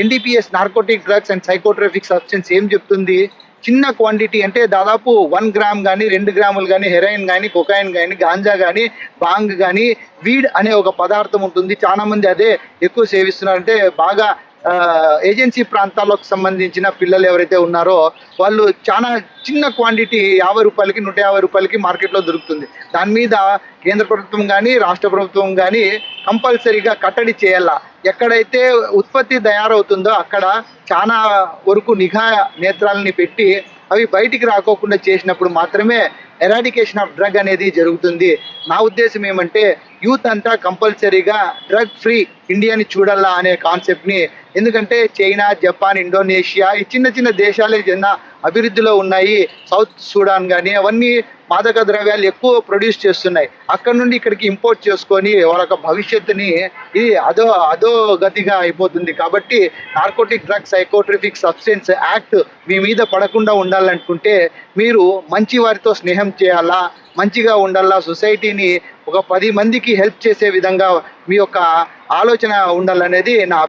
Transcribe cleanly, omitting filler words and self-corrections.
NDPS narcotic drugs and psychotropic substance ఏం చెప్తుంది? చిన్న క్వాంటిటీ అంటే దాదాపు 1 గ్రామ్ కానీ 2 గ్రాములు కానీ హెరాయిన్ కానీ కొకాయిన్ కానీ గాంజా కానీ బాంగ్ కానీ వీడ్ అనే ఒక పదార్థం ఉంటుంది. చాలా మంది అదే ఎక్కువ సేవిస్తున్నారంటే బాగా ఏజెన్సీ ప్రాంతాలకు సంబంధించిన పిల్లలు ఎవరైతే ఉన్నారో వాళ్ళు చాలా చిన్న క్వాంటిటీ 50 రూపాయలకి 150 రూపాయలకి మార్కెట్లో దొరుకుతుంది. దాని మీద కేంద్ర ప్రభుత్వం కానీ రాష్ట్ర ప్రభుత్వం కానీ కంపల్సరీగా కట్టడి చేయాల. ఎక్కడైతే ఉత్పత్తి తయారవుతుందో అక్కడ చాలా వరకు నిఘా నేత్రాలని పెట్టి అవి బయటికి రాకోకుండా చేసినప్పుడు మాత్రమే ఎరాడికేషన్ ఆఫ్ డ్రగ్ అనేది జరుగుతుంది. నా ఉద్దేశం ఏమంటే యూత్ అంతా కంపల్సరీగా డ్రగ్ ఫ్రీ ఇండియాని చూడాలా అనే కాన్సెప్ట్ని, ఎందుకంటే చైనా, జపాన్, ఇండోనేషియా ఈ చిన్న చిన్న దేశాలే చిన్న అభివృద్ధిలో ఉన్నాయి. సౌత్ సూడాన్ కానీ అవన్నీ మాదక ద్రవ్యాలు ఎక్కువ ప్రొడ్యూస్ చేస్తున్నాయి. అక్కడ నుండి ఇక్కడికి ఇంపోర్ట్ చేసుకొని వాళ్ళ భవిష్యత్తుని ఇది అదో గతిగా అయిపోతుంది. కాబట్టి narcotic drugs psychotropic substance act మీ మీద పడకుండా ఉండాలనుకుంటే మీరు మంచి వారితో స్నేహం చేయాలా, మంచిగా ఉండాలా, సొసైటీని ఒక 10 మందికి హెల్ప్ చేసే విధంగా మీ యొక్క ఆలోచన ఉండాలనేది నా